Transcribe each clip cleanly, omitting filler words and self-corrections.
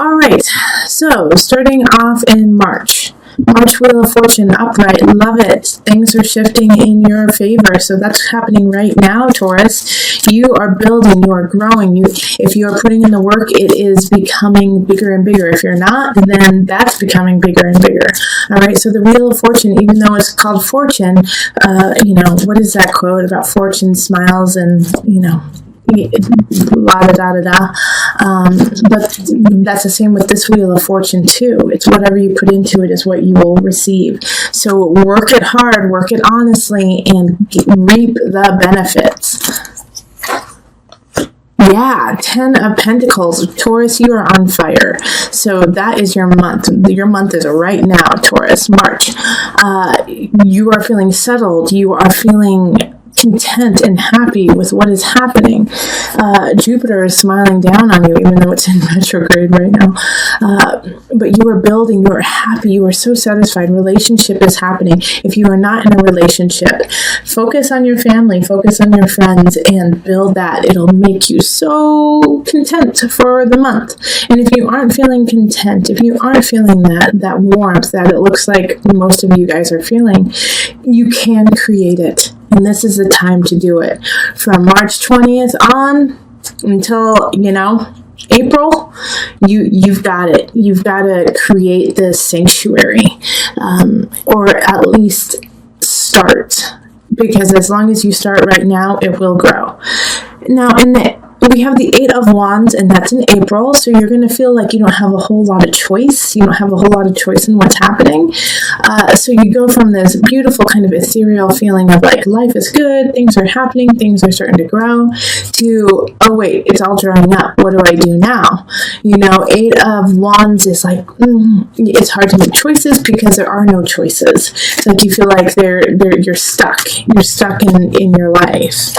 All right, so starting off in March. March Wheel of Fortune upright, love it. Things are shifting in your favor, so that's happening right now, Taurus. You are building, you are growing. If you are putting in the work, it is becoming bigger and bigger. If you're not, then that's becoming bigger and bigger. All right, so the Wheel of Fortune, even though it's called Fortune, what is that quote about fortune smiles and, la da da da da. But that's the same with this Wheel of Fortune too. It's whatever you put into it is what you will receive. So work it hard, work it honestly, and reap the benefits. Yeah, 10 of Pentacles. Taurus, you are on fire. So that is your month. Your month is right now, Taurus, March. You are feeling settled. You are feeling content and happy with what is happening. Jupiter is smiling down on you, even though it's in retrograde right now. But you are building, you are happy, you are so satisfied. Relationship is happening. If you are not in a relationship, focus on your family, focus on your friends, and build that. It'll make you so content for the month. And if you aren't feeling content, if you aren't feeling that warmth that it looks like most of you guys are feeling, you can create it. And this is the time to do it. From March 20th on until, April, you've got it. You've got to create this sanctuary, or at least start. Because as long as you start right now, it will grow. Now, we have the 8 of Wands, and that's in April, so you're going to feel like you don't have a whole lot of choice. You don't have a whole lot of choice in what's happening. So you go from this beautiful kind of ethereal feeling of like life is good, things are happening, things are starting to grow, to, oh wait, it's all drying up. What do I do now? 8 of Wands is like, it's hard to make choices because there are no choices. It's like you feel like you're stuck. You're stuck in your life.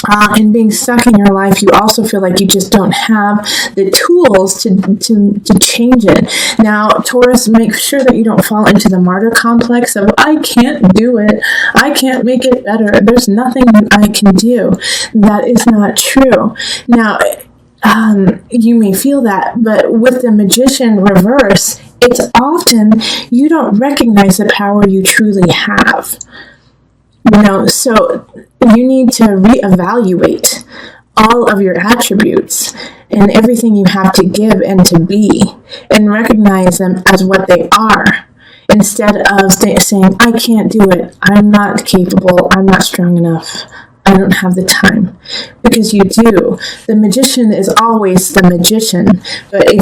And being stuck in your life, you also feel like you just don't have the tools to change it. Now, Taurus, make sure that you don't fall into the martyr complex of, I can't do it. I can't make it better. There's nothing that I can do. That is not true. Now, you may feel that, but with the Magician reverse, it's often you don't recognize the power you truly have. So you need to reevaluate all of your attributes and everything you have to give and to be, and recognize them as what they are, instead of saying, I can't do it, I'm not capable, I'm not strong enough, I don't have the time. Because you do. The Magician is always the magician. But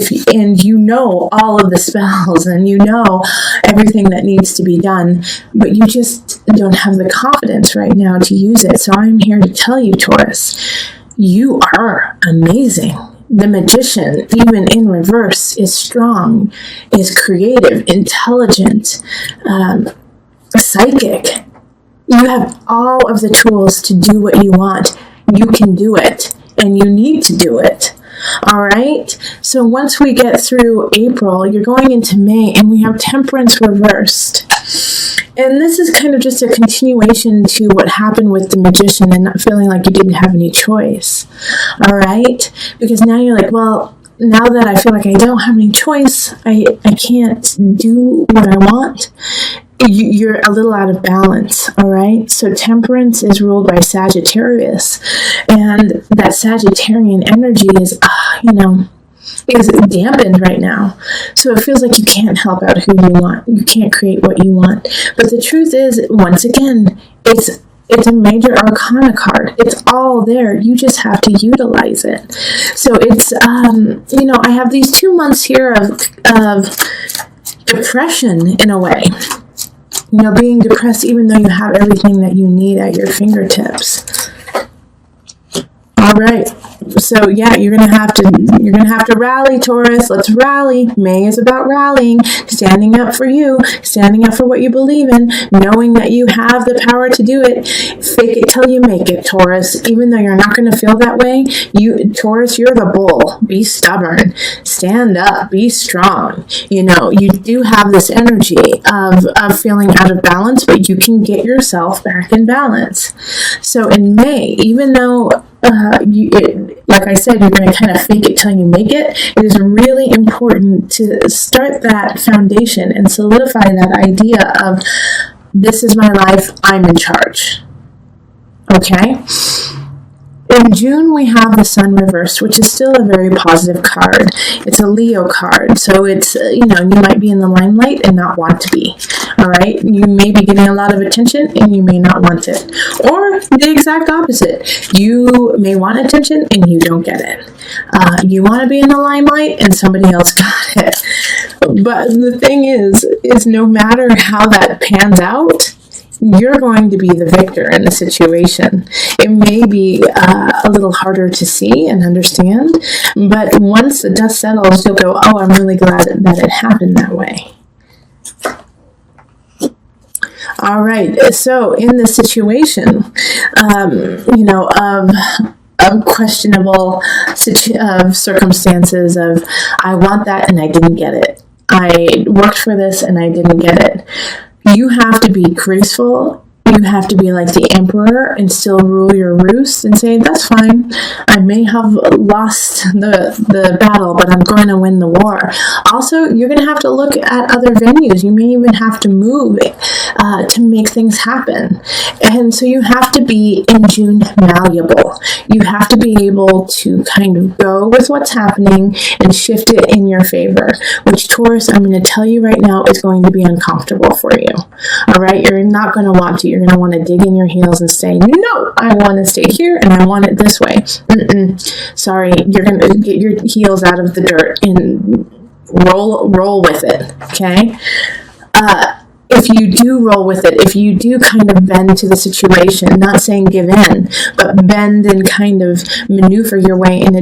you know all of the spells, and you know everything that needs to be done, but you just don't have the confidence right now to use it. So I'm here to tell you, Taurus, you are amazing. The Magician, even in reverse, is strong, is creative, intelligent, psychic. You have all of the tools to do what you want. You can do it, and you need to do it. All right? So once we get through April, you're going into May, and we have Temperance reversed. And this is kind of just a continuation to what happened with the Magician and not feeling like you didn't have any choice. All right? Because now you're like, well, now that I feel like I don't have any choice, I can't do what I want. You're a little out of balance, all right? So Temperance is ruled by Sagittarius, and that Sagittarian energy is, is dampened right now. So it feels like you can't help out who you want. You can't create what you want. But the truth is, once again, it's a major arcana card. It's all there. You just have to utilize it. So it's, I have these 2 months here of depression in a way. Being depressed even though you have everything that you need at your fingertips. All right. So yeah, you're gonna have to rally, Taurus. Let's rally. May is about rallying, standing up for you, standing up for what you believe in, knowing that you have the power to do it. Fake it till you make it, Taurus. Even though you're not gonna feel that way, Taurus, you're the bull. Be stubborn. Stand up. Be strong. You do have this energy of feeling out of balance, but you can get yourself back in balance. So in May, even though like I said, you're going to kind of fake it till you make it. It is really important to start that foundation and solidify that idea of, this is my life, I'm in charge. Okay? In June, we have the Sun reversed, which is still a very positive card. It's a Leo card, so it's, you might be in the limelight and not want to be, all right? You may be getting a lot of attention and you may not want it. Or the exact opposite. You may want attention and you don't get it. You want to be in the limelight and somebody else got it. But the thing is no matter how that pans out, you're going to be the victor in the situation. It may be a little harder to see and understand, but once the dust settles, you'll go, oh, I'm really glad that it happened that way. All right, so in the situation, of questionable circumstances of, I want that and I didn't get it. I worked for this and I didn't get it. You have to be graceful. You have to be like the emperor and still rule your roost and say, that's fine. I may have lost the battle, but I'm going to win the war. Also, you're going to have to look at other venues. You may even have to move to make things happen. And so you have to be, in June, malleable. You have to be able to kind of go with what's happening and shift it in your favor, which, Taurus, I'm going to tell you right now, is going to be uncomfortable for you. All right? You're not going to want to. You're going to want to dig in your heels and say, no, I want to stay here and I want it this way. Sorry, you're going to get your heels out of the dirt and roll with it, okay? If you do roll with it, if you do kind of bend to the situation, not saying give in, but bend and kind of maneuver your way in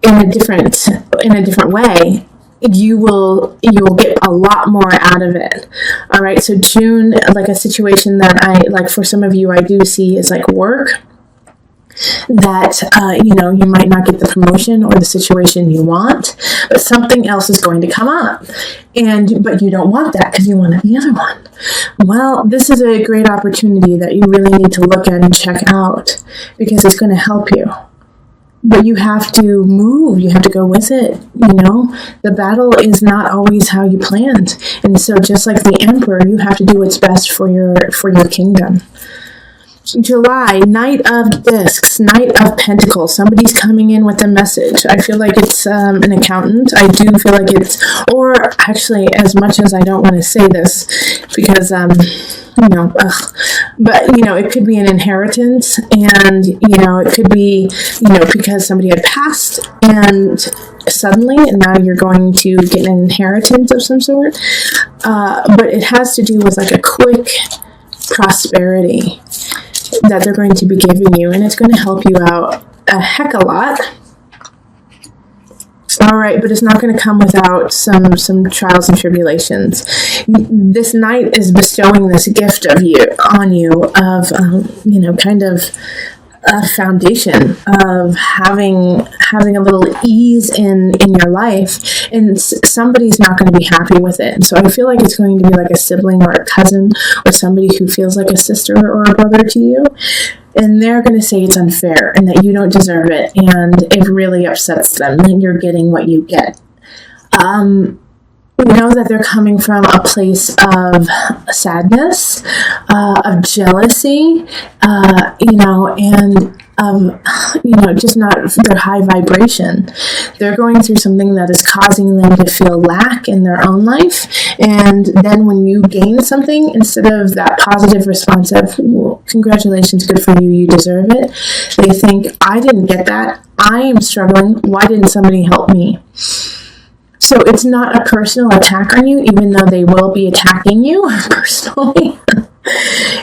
a different way, you will get a lot more out of it. All right, so June, like a situation that I, like for some of you, I do see is like work, that, you might not get the promotion or the situation you want, but something else is going to come up. But you don't want that because you wanted the other one. Well, this is a great opportunity that you really need to look at and check out because it's going to help you. But you have to move. You have to go with it. The battle is not always how you planned. And so just like the emperor, you have to do what's best for your kingdom. July, Knight of Discs, Knight of Pentacles. Somebody's coming in with a message. I feel like it's an accountant. I do feel like it's, or actually, as much as I don't want to say this, because, but, it could be an inheritance, and, it could be, because somebody had passed, and suddenly, and now you're going to get an inheritance of some sort, but it has to do with, like, a quick prosperity that they're going to be giving you, and it's going to help you out a heck of a lot. All right, but it's not going to come without some trials and tribulations. This knight is bestowing this gift on you of kind of a foundation of having a little ease in your life, and somebody's not going to be happy with it. So I feel like it's going to be like a sibling or a cousin or somebody who feels like a sister or a brother to you, and they're going to say it's unfair and that you don't deserve it, and it really upsets them that you're getting what you get. Know that they're coming from a place of sadness, of jealousy, and just not their high vibration. They're going through something that is causing them to feel lack in their own life, and then when you gain something, instead of that positive response of, well, congratulations, good for you, you deserve it, they think, I didn't get that, I am struggling, why didn't somebody help me? So it's not a personal attack on you, even though they will be attacking you personally.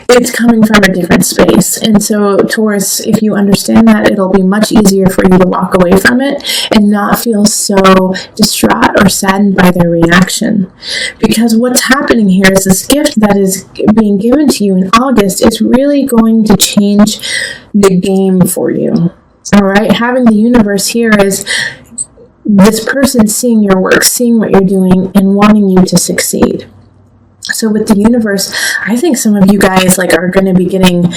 It's coming from a different space. And so, Taurus, if you understand that, it'll be much easier for you to walk away from it and not feel so distraught or saddened by their reaction. Because what's happening here is this gift that is being given to you in August is really going to change the game for you. All right? Having the universe here is this person seeing your work, seeing what you're doing, and wanting you to succeed. So with the universe, I think some of you guys like are going to be getting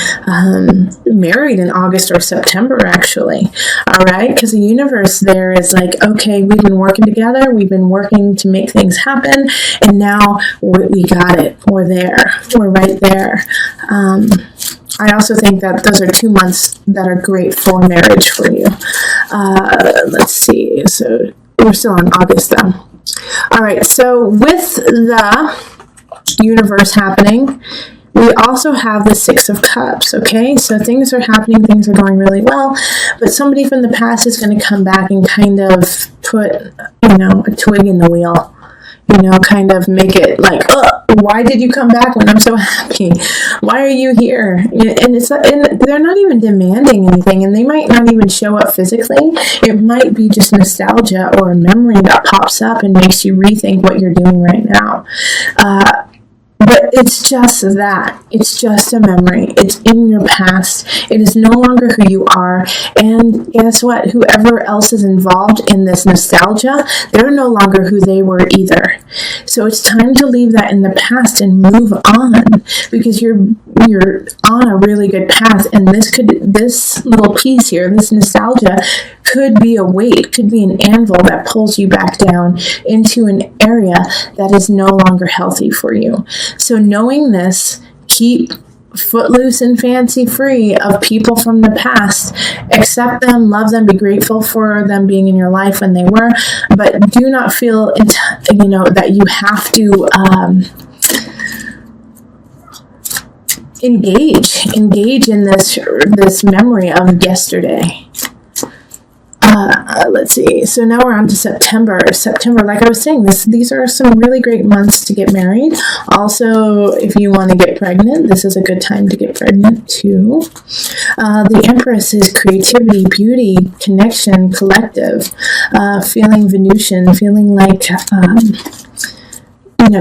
married in August or September, actually. All right, because the universe there is like, okay, we've been working together, we've been working to make things happen, and now we got it. We're there. We're right there. I also think that those are 2 months that are great for marriage for you. Let's see. So we're still in August, though. All right. So with the universe happening, we also have the Six of Cups, okay? So things are happening, things are going really well, but somebody from the past is going to come back and kind of put, a twig in the wheel, kind of make it like, why did you come back when I'm so happy? Why are you here? And they're not even demanding anything, and they might not even show up physically. It might be just nostalgia or a memory that pops up and makes you rethink what you're doing right now. But it's just that. It's just a memory. It's in your past. It is no longer who you are. And guess what? Whoever else is involved in this nostalgia, they're no longer who they were either. So it's time to leave that in the past and move on, because you're on a really good path. And this little piece here, this nostalgia, could be a weight, could be an anvil that pulls you back down into an area that is no longer healthy for you. So knowing this, keep footloose and fancy free of people from the past. Accept them, love them, be grateful for them being in your life when they were, but do not feel, that you have to engage in this memory of yesterday. Let's see. So now we're on to September. September, like I was saying, these are some really great months to get married. Also, if you want to get pregnant, this is a good time to get pregnant too. The Empress is creativity, beauty, connection, collective, feeling Venusian, feeling like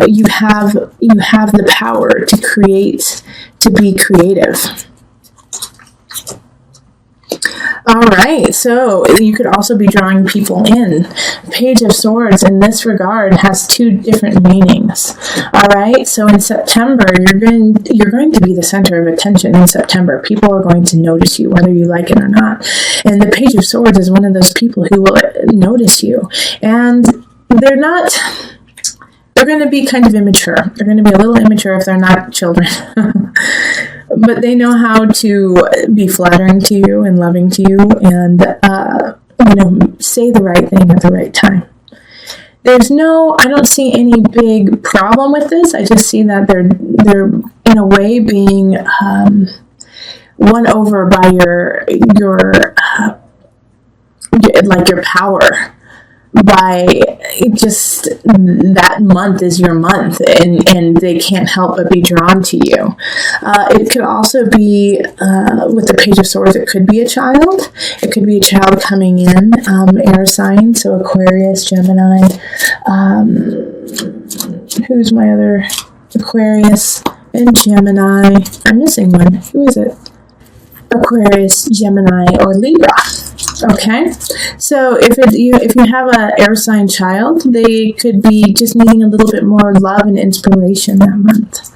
you have the power to create, to be creative. All right, so you could also be drawing people in. Page of Swords in this regard has 2 different meanings. All right, so in September, you're going to be the center of attention in September. People are going to notice you, whether you like it or not. And the Page of Swords is one of those people who will notice you. And they're going to be kind of immature. They're going to be a little immature if they're not children. But they know how to be flattering to you and loving to you and, say the right thing at the right time. I don't see any big problem with this. I just see that they're in a way being won over by your power. By just that month is your month, and they can't help but be drawn to you. It could also be, with the Page of Swords, it could be a child. It could be a child coming in, air sign, so Aquarius, Gemini. Who's my other? Aquarius and Gemini. I'm missing one. Who is it? Aquarius, Gemini, or Libra. Okay, so if you have an air sign child, they could be just needing a little bit more love and inspiration that month.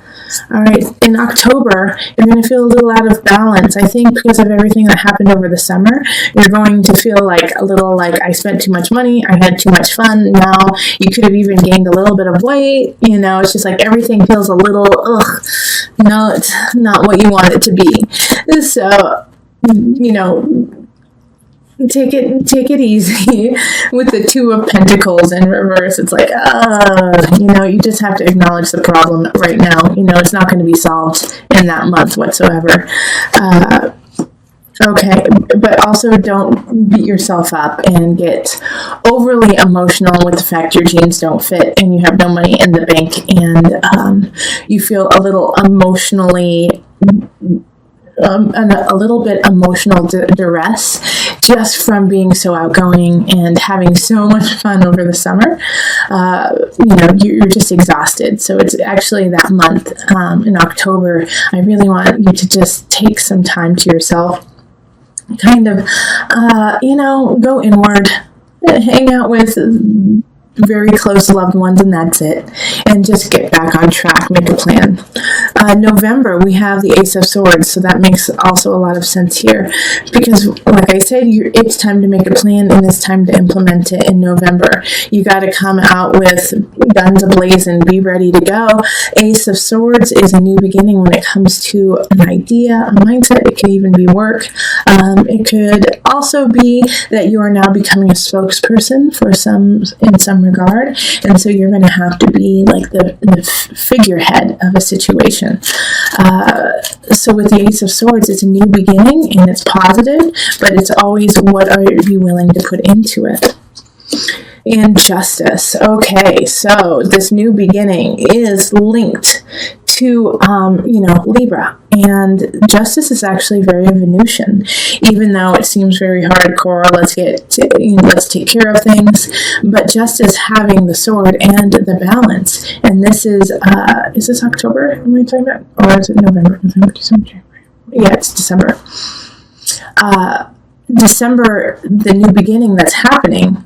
All right, in October, you're going to feel a little out of balance. I think because of everything that happened over the summer, you're going to feel a little like I spent too much money, I had too much fun. Now you could have even gained a little bit of weight. It's just like everything feels a little, no, it's not what you want it to be. So, take it easy with the 2 of Pentacles in reverse. It's like, you just have to acknowledge the problem right now. It's not going to be solved in that month whatsoever. Okay, but also don't beat yourself up and get overly emotional with the fact your jeans don't fit and you have no money in the bank and you feel a little emotionally a little bit emotional duress just from being so outgoing and having so much fun over the summer. You're just exhausted. So it's actually that month in October, I really want you to just take some time to yourself, kind of, go inward, hang out with very close loved ones, and that's it. And just get back on track, make a plan. November, we have the Ace of Swords, so that makes also a lot of sense here. Because, like I said, it's time to make a plan, and it's time to implement it in November. You got to come out with guns ablazing, be ready to go. Ace of Swords is a new beginning when it comes to an idea, a mindset. It could even be work. It could also be that you are now becoming a spokesperson for in some regard, and so you're going to have to be like the figurehead of a situation. So with the Ace of Swords, it's a new beginning, and it's positive, but it's always what are you willing to put into it. And Justice. Okay, so this new beginning is linked to, Libra. And Justice is actually very Venusian, even though it seems very hardcore. Let's take care of things. But Justice having the sword and the balance. And this is this October? Am I talking about? Or is it November, December, January? Yeah, it's December. December, the new beginning that's happening,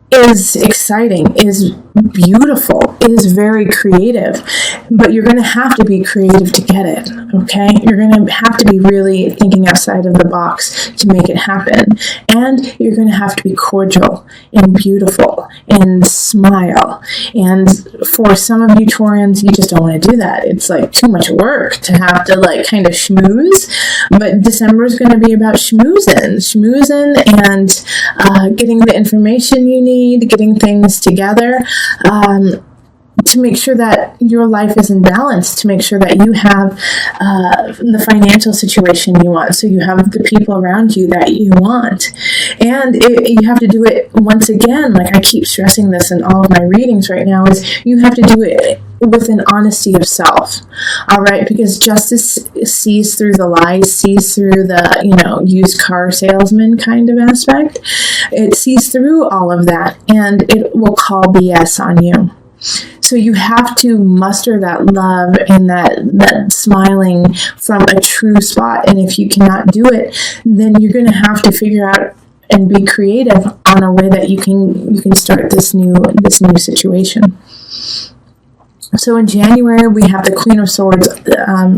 is exciting, is beautiful, is very creative, but you're going to have to be creative to get it, okay? You're going to have to be really thinking outside of the box to make it happen, and you're going to have to be cordial and beautiful and smile, and for some of you Taurans, you just don't want to do that. It's like too much work to have to like kind of schmooze, but December is going to be about schmoozing and getting the information you need, getting things together, to make sure that your life is in balance, to make sure that you have the financial situation you want, so you have the people around you that you want. And you have to do it, once again, like I keep stressing this in all of my readings right now, is you have to do it with an honesty of self, all right? Because Justice sees through the lies, sees through the, used car salesman kind of aspect. It sees through all of that, and it will call BS on you. So you have to muster that love and that smiling from a true spot. And if you cannot do it, then you're going to have to figure out and be creative on a way that you can start this new situation. So in January, we have the Queen of Swords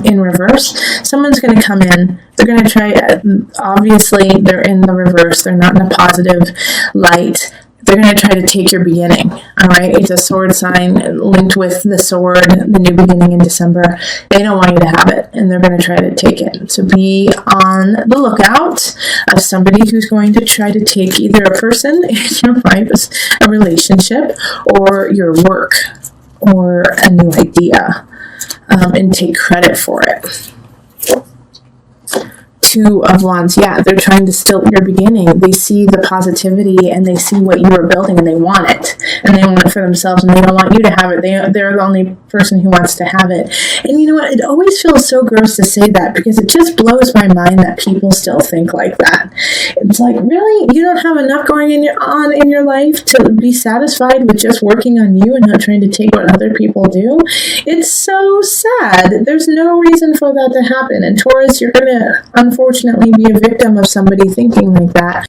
in reverse. Someone's going to come in. They're going to try, obviously, they're in the reverse. They're not in a positive light. They're going to try to take your beginning, all right? It's a sword sign linked with the sword, the new beginning in December. They don't want you to have it, and they're going to try to take it. So be on the lookout of somebody who's going to try to take either a person in your life, a relationship, or your work, or a new idea, and take credit for it. Two of Wands, yeah, they're trying to still your beginning. They see the positivity and they see what you are building and they want it. And they want it for themselves and they don't want you to have it. They're the only person who wants to have it. And you know what? It always feels so gross to say that because it just blows my mind that people still think like that. It's like, really? You don't have enough going on in your life to be satisfied with just working on you and not trying to take what other people do? It's so sad. There's no reason for that to happen. And Taurus, you're going to unfortunately be a victim of somebody thinking like that.